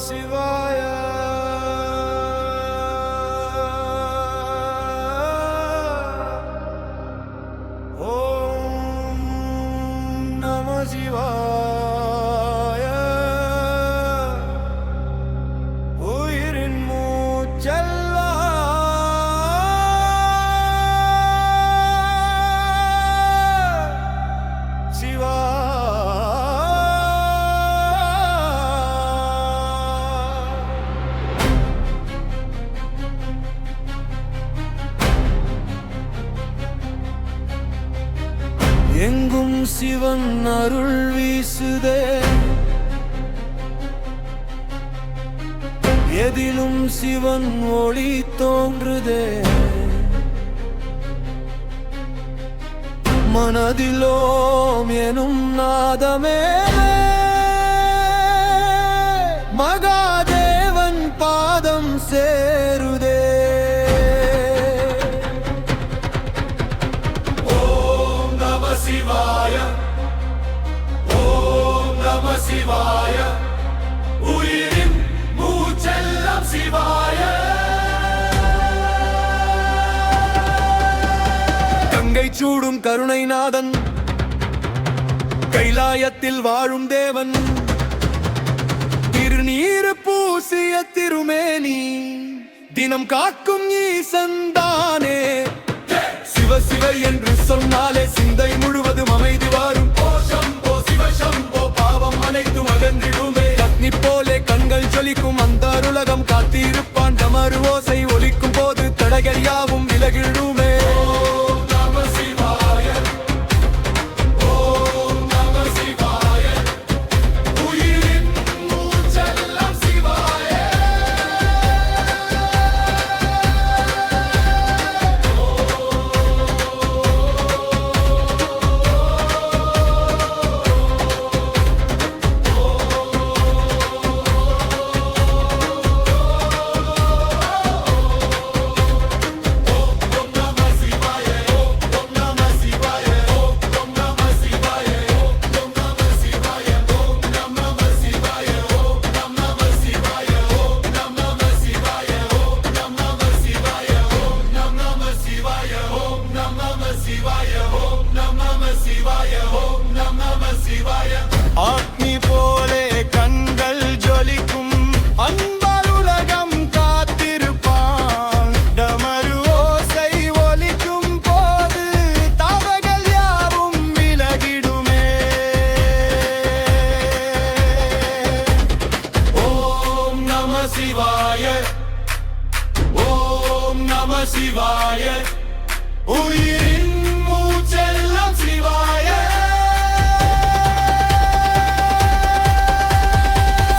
சிவாய ஓம் நம சிவாய உயிரின் மூச்செல்லாம் சிவா எங்கும் சிவன் அருள் வீசுதே, எதிலும் சிவன் ஒளி தோன்றுதே, மனதிலோம் எனும் நாதமே மகாதேவன் பாதம் சேருதே. சிவாய ஓம் நம சிவாய உயிரின் மூச்செல்லாம் சிவாய. கங்கை சூடும் கருணைநாதன், கைலாயத்தில் வாழும் தேவன், திருநீறு பூசிய திருமேனி தினம் காக்கும் ஈசன்தானே. சிவ சிவ என்று சொன்னாலே சிந்தை முழுவதும் அமைதி வாரும். சம்போ சிவ சம்போ பாவம் அனைத்தும் அகன்றிடுமே. அக்னி போலே கண்கள் ஜொலிக்கும் அந்த உலகம் காத்திருப்பான். டமரு ஓசை ஒலிக்கும் போது தடைகள் யாவும் விலகிடுமே. ஓம் நம சிவாய ஓம் நம சிவாய உயிரின் மூச்செல்லாம் சிவாய. அக்னி போலே கண்கள் ஜொலிக்கும் அன்பால் உலகம் காத்திருப்பான். டமரு ஓசை ஒலிக்கும் போது தவகள் யாவும் விலகிடுமே. ஓம் நம சிவாய ஓம் நம சிவாய உயிரின் மூச்செல்லாம் சிவாய.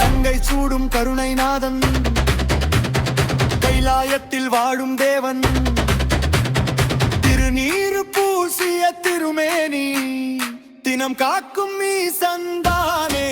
கங்கை சூடும் கருணைநாதன், கைலாயத்தில் வாழும் தேவன், திருநீறு பூசிய திருமேனி தினம் காக்கும் ஈசன்தானே.